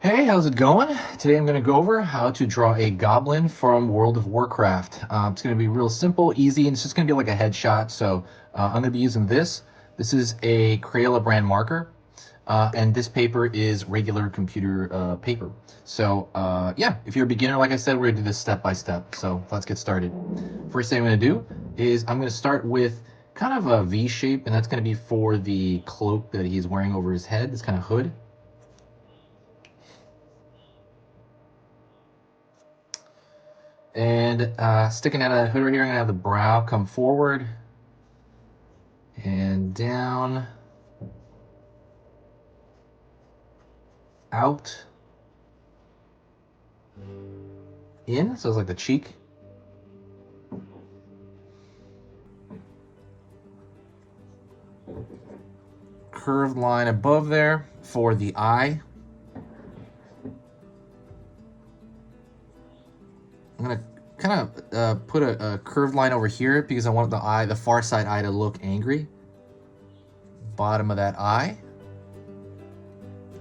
Hey, how's it going? Today I'm going to go over how to draw a goblin from World of Warcraft. It's going to be real simple, easy, and it's just going to be like a headshot. So I'm going to be using this. This is a Crayola brand marker, and this paper is regular computer paper. So yeah, if you're a beginner, like I said, we're going to do this step by step. So let's get started. First thing I'm going to do is I'm going to start with kind of a V shape, and that's going to be for the cloak that he's wearing over his head, this kind of hood. And sticking out of the hood right here, I'm gonna have the brow come forward and down, out, in, so it's like the cheek. Curved line above there for the eye. I'm gonna kind of put a curved line over here because I want the far side eye to look angry. Bottom of that eye.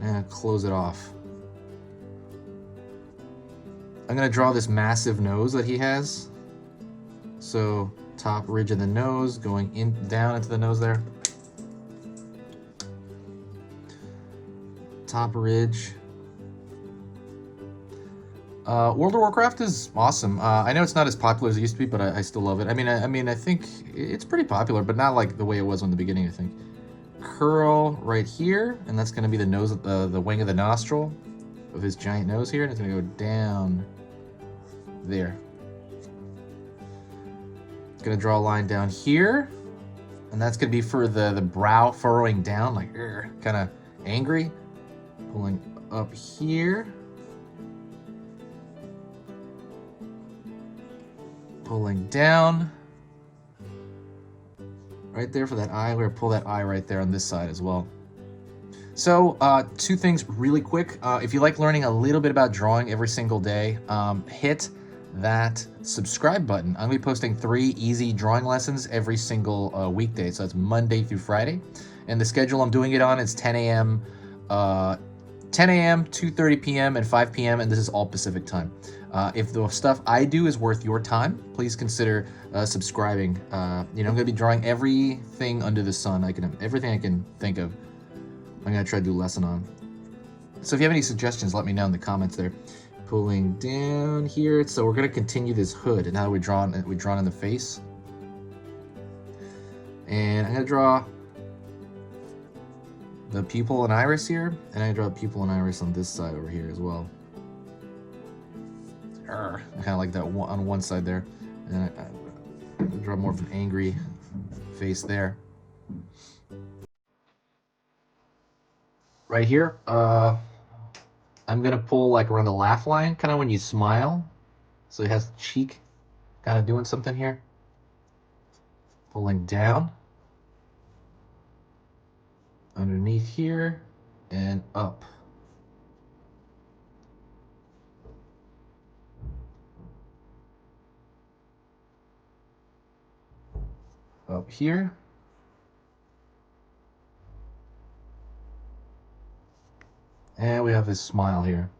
And close it off. I'm gonna draw this massive nose that he has. So top ridge of the nose going in down into the nose there. Top ridge. World of Warcraft is awesome. I know it's not as popular as it used to be, but I still love it. I think it's pretty popular, but not like the way it was in the beginning, I think. Curl right here, and that's going to be the nose, the wing of the nostril of his giant nose here, and it's going to go down there. It's going to draw a line down here, and that's going to be for the brow furrowing down, like kind of angry. Pulling up here. Pulling down right there for that eye. We're gonna pull that eye right there on this side as well. So two things really quick. If you like learning a little bit about drawing every single day, hit that subscribe button. I'm gonna be posting 3 easy drawing lessons every single weekday. So that's Monday through Friday. And the schedule I'm doing it on is 10 a.m., 2:30 p.m., and 5 p.m., and this is all Pacific time. If the stuff I do is worth your time, please consider subscribing. I'm going to be drawing everything under the sun. Everything I can think of, I'm going to try to do a lesson on. So if you have any suggestions, let me know in the comments there. Pulling down here. So we're going to continue this hood, and now we're drawn in the face. And I'm going to draw the pupil and iris here, and I draw a pupil and iris on this side over here as well. I kind of like that on one side there, and I draw more of an angry face there. Right here, I'm gonna pull like around the laugh line, kind of when you smile, so it has the cheek kind of doing something here. Pulling down underneath here and up. Up here. And we have this smile here.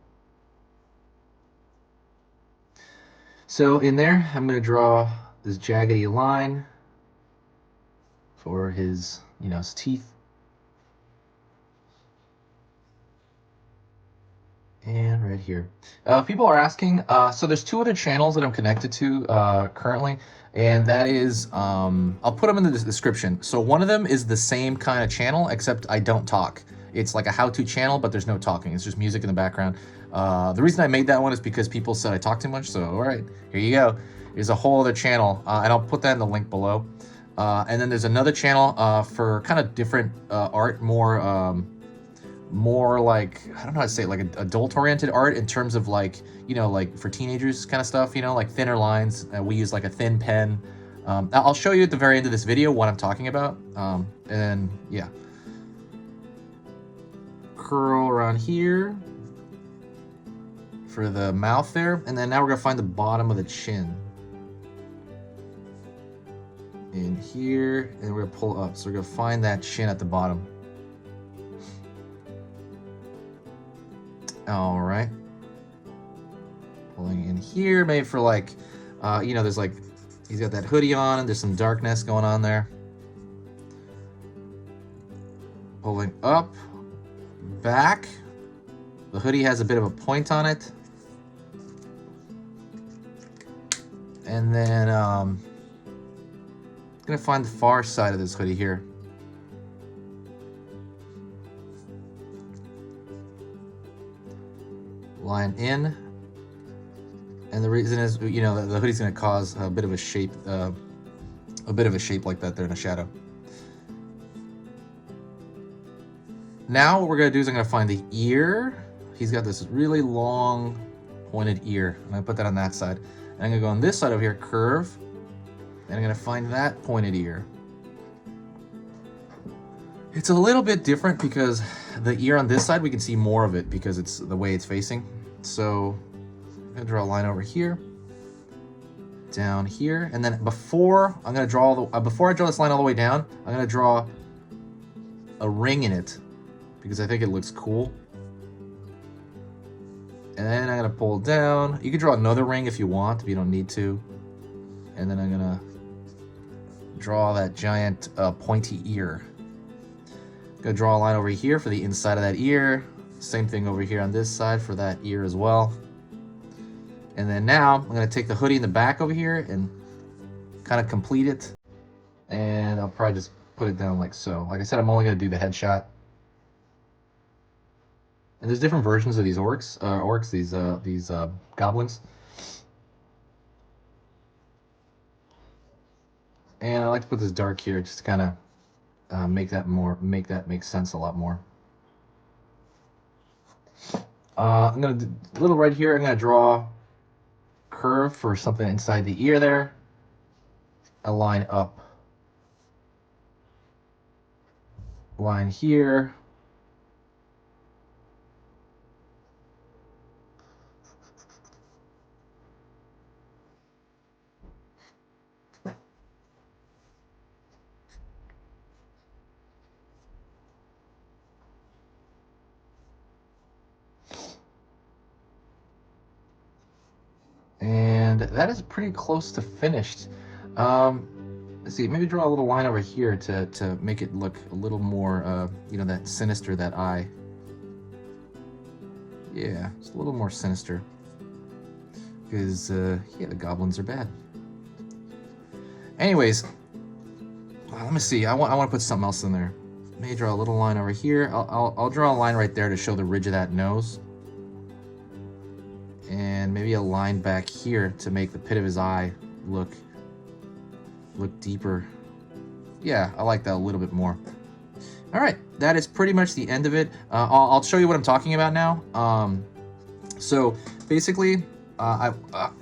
So in there, I'm going to draw this jaggedy line for his, his teeth. And right here. People are asking, so there's 2 other channels that I'm connected to currently, and that is, I'll put them in the description. So one of them is the same kind of channel, except I don't talk. It's like a how-to channel, but there's no talking. It's just music in the background. The reason I made that one is because people said I talk too much, so all right, here you go. There's a whole other channel, and I'll put that in the link below. And then there's another channel for kind of different art, more like, I don't know how to say it, like adult-oriented art in terms of like, like for teenagers kind of stuff, like thinner lines. We use like a thin pen. I'll show you at the very end of this video what I'm talking about. And yeah. Curl around here for the mouth there. And then now we're gonna find the bottom of the chin. In here, and we're gonna pull up. So we're gonna find that chin at the bottom. All right. Pulling in here, maybe for like, you know, there's like, he's got that hoodie on and there's some darkness going on there. Pulling up, back. The hoodie has a bit of a point on it. And then, I'm gonna find the far side of this hoodie here. Line in. And the reason is, you know, the hoodie's gonna cause a bit of a shape like that there in the shadow. Now what we're gonna do is I'm gonna find the ear. He's got this really long pointed ear. I'm gonna put that on that side. And I'm gonna go on this side over here, curve, and I'm gonna find that pointed ear. It's a little bit different because the ear on this side, we can see more of it because it's the way it's facing. So I'm gonna draw a line over here, down here, and then before I draw this line all the way down, I'm gonna draw a ring in it because I think it looks cool. And then I'm gonna pull down. You can draw another ring if you want, but you don't need to. And then I'm gonna draw that giant pointy ear. Gonna draw a line over here for the inside of that ear. Same thing over here on this side for that ear as well. And then now I'm gonna take the hoodie in the back over here and kind of complete it. And I'll probably just put it down like so. Like I said, I'm only gonna do the headshot. And there's different versions of these these goblins. And I like to put this dark here just to kind of make that make sense a lot more. I'm gonna do a little right here. I'm gonna draw curve for something inside the ear there. A line up. Line here. And that is pretty close to finished. Let's see, maybe draw a little line over here to make it look a little more, you know, that sinister, that eye. Yeah, it's a little more sinister. Because, yeah, the goblins are bad. Anyways, let me see. I want to put something else in there. Maybe draw a little line over here. I'll draw a line right there to show the ridge of that nose. And maybe a line back here to make the pit of his eye look deeper. Yeah, I like that a little bit more. All right, that is pretty much the end of it. I'll show you what I'm talking about now. So basically, I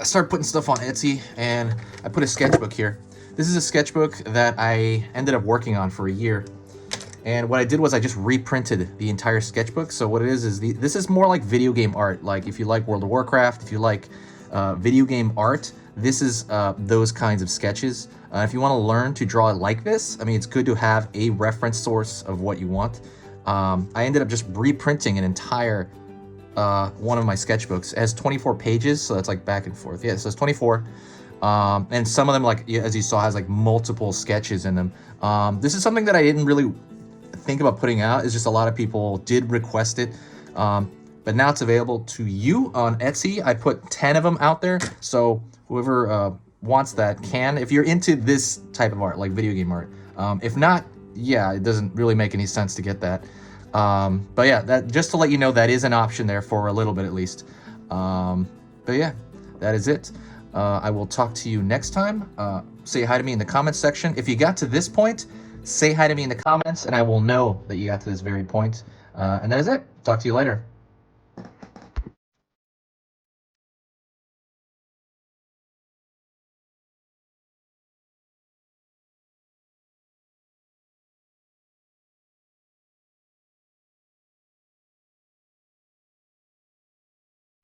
started putting stuff on Etsy, and I put a sketchbook here. This is a sketchbook that I ended up working on for a year. And what I did was I just reprinted the entire sketchbook. So what it is this is more like video game art. Like if you like World of Warcraft, if you like video game art, this is those kinds of sketches. If you want to learn to draw like this, I mean, it's good to have a reference source of what you want. I ended up just reprinting an entire one of my sketchbooks. It has 24 pages, so it's like back and forth. Yeah, so it's 24. And some of them, like as you saw, has like multiple sketches in them. This is something that I didn't really think about putting out. It's just a lot of people did request it, but now it's available to you on Etsy. I put 10 of them out there, so whoever wants that can, if you're into this type of art, like video game art. If not, yeah, it doesn't really make any sense to get that. But yeah, that just to let you know, that is an option there for a little bit at least. But yeah, that is it. I will talk to you next time. Say hi to me in the comments section. If you got to this point, say hi to me in the comments, and I will know that you got to this very point. And that is it. Talk to you later.